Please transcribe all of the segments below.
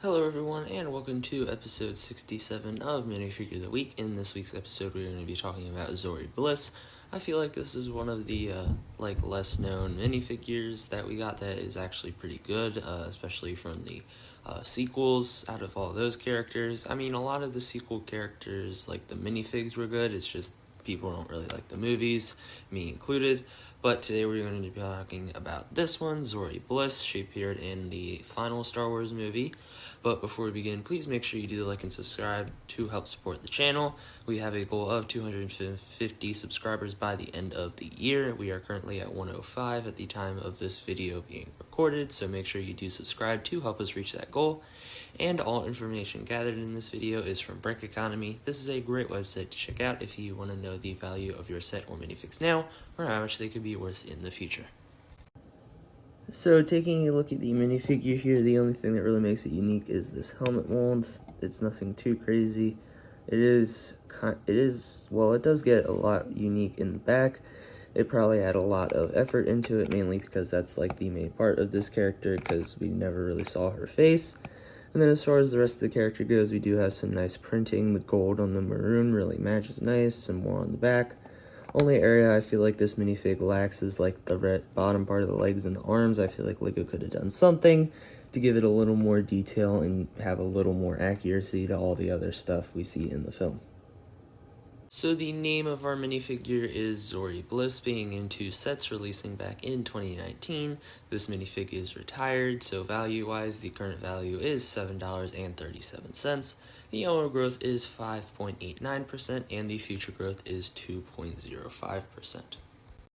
Hello everyone, and welcome to episode 67 of Minifigure of the Week. In this week's episode, we're going to be talking about Zorii Bliss. I feel like this is one of the less known minifigures that we got that is actually pretty good, especially from the sequels. Out of all those characters, I mean, a lot of the sequel characters, like the minifigs, were good. It's just people don't really like the movies, me included. But today we're going to be talking about this one, Zorii Bliss. She appeared in the final Star Wars movie. But before we begin, please make sure you do like and subscribe to help support the channel. We have a goal of 250 subscribers by the end of the year. We are currently at 105 at the time of this video being recorded, so make sure you do subscribe to help us reach that goal. And all information gathered in this video is from Brick Economy. This is a great website to check out if you want to know the value of your set or minifigs now, or how much they could be worth in the future. So taking a look at the minifigure here, the only thing that really makes it unique is this helmet mold. It's nothing too crazy. It does get a lot unique in the back. It probably had a lot of effort into it, mainly because that's like the main part of this character, because we never really saw her face. And then as far as the rest of the character goes, we do have some nice printing. The gold on the maroon really matches nice, some more on the back. Only area I feel like this minifig lacks is like the red bottom part of the legs and the arms. I feel like LEGO could have done something to give it a little more detail and have a little more accuracy to all the other stuff we see in the film. So the name of our minifigure is Zorii Bliss, being in two sets releasing back in 2019. This minifig is retired, so value-wise, the current value is $7.37. The annual growth is 5.89%, and the future growth is 2.05%.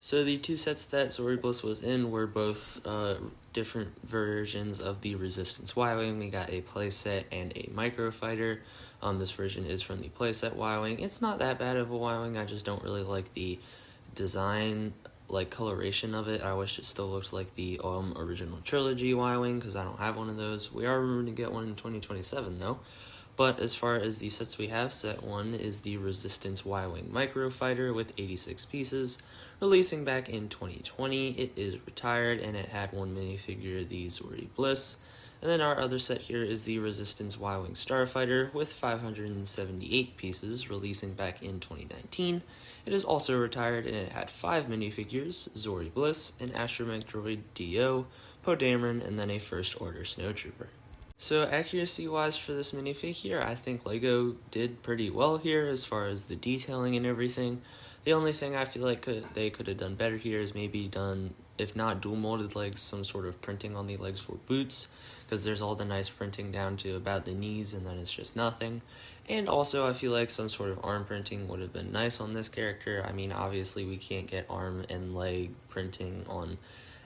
So the two sets that Zorii Bliss was in were both different versions of the Resistance Y-Wing. We got a playset and a microfighter. This version is from the playset Y-Wing. It's not that bad of a Y-Wing, I just don't really like the design, coloration of it. I wish it still looked like the original trilogy Y-Wing, because I don't have one of those. We are rumored to get one in 2027 though. But as far as the sets we have, set 1 is the Resistance Y-Wing Microfighter with 86 pieces. Releasing back in 2020, it is retired and it had one minifigure, the Zorii Bliss. And then our other set here is the Resistance Y-Wing Starfighter with 578 pieces, releasing back in 2019. It is also retired and it had 5 minifigures, Zorii Bliss, an Astromech Droid D.O., Poe Dameron, and then a First Order Snowtrooper. So accuracy-wise for this minifig here, I think LEGO did pretty well here as far as the detailing and everything. The only thing I feel like they could have done better here is maybe done, if not dual molded legs, some sort of printing on the legs for boots, because there's all the nice printing down to about the knees and then it's just nothing. And also I feel like some sort of arm printing would have been nice on this character. I mean, obviously we can't get arm and leg printing on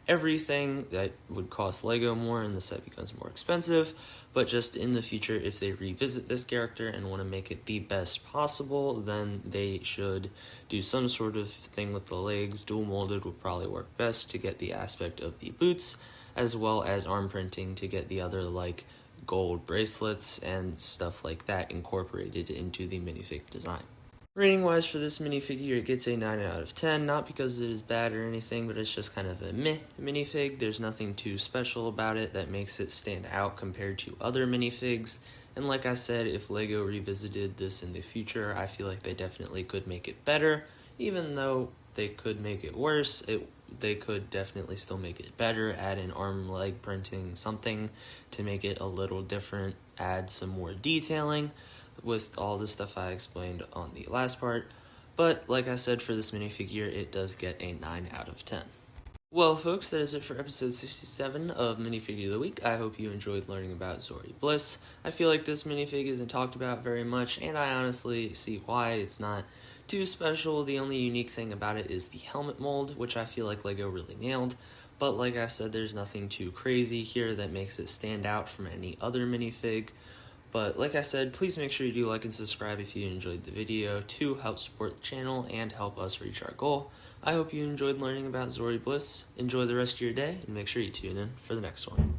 everything. That would cost LEGO more and the set becomes more expensive, but just in the future, if they revisit this character and want to make it the best possible, then they should do some sort of thing with the legs. Dual molded would probably work best to get the aspect of the boots, as well as arm printing to get the other gold bracelets and stuff like that incorporated into the minifig design. Rating-wise for this minifigure, it gets a 9 out of 10, not because it is bad or anything, but it's just kind of a meh minifig. There's nothing too special about it that makes it stand out compared to other minifigs. And like I said, if LEGO revisited this in the future, I feel like they definitely could make it better. Even though they could make it worse, they could definitely still make it better, add in arm leg printing, something to make it a little different, add some more detailing with all the stuff I explained on the last part. But like I said, for this minifigure, it does get a 9 out of 10. Well folks, that is it for episode 67 of Minifigure of the Week. I hope you enjoyed learning about Zorii Bliss. I feel like this minifig isn't talked about very much, and I honestly see why. It's not too special. The only unique thing about it is the helmet mold, which I feel like LEGO really nailed. But like I said, there's nothing too crazy here that makes it stand out from any other minifig. But like I said, please make sure you do like and subscribe if you enjoyed the video to help support the channel and help us reach our goal. I hope you enjoyed learning about Zorii Bliss. Enjoy the rest of your day and make sure you tune in for the next one.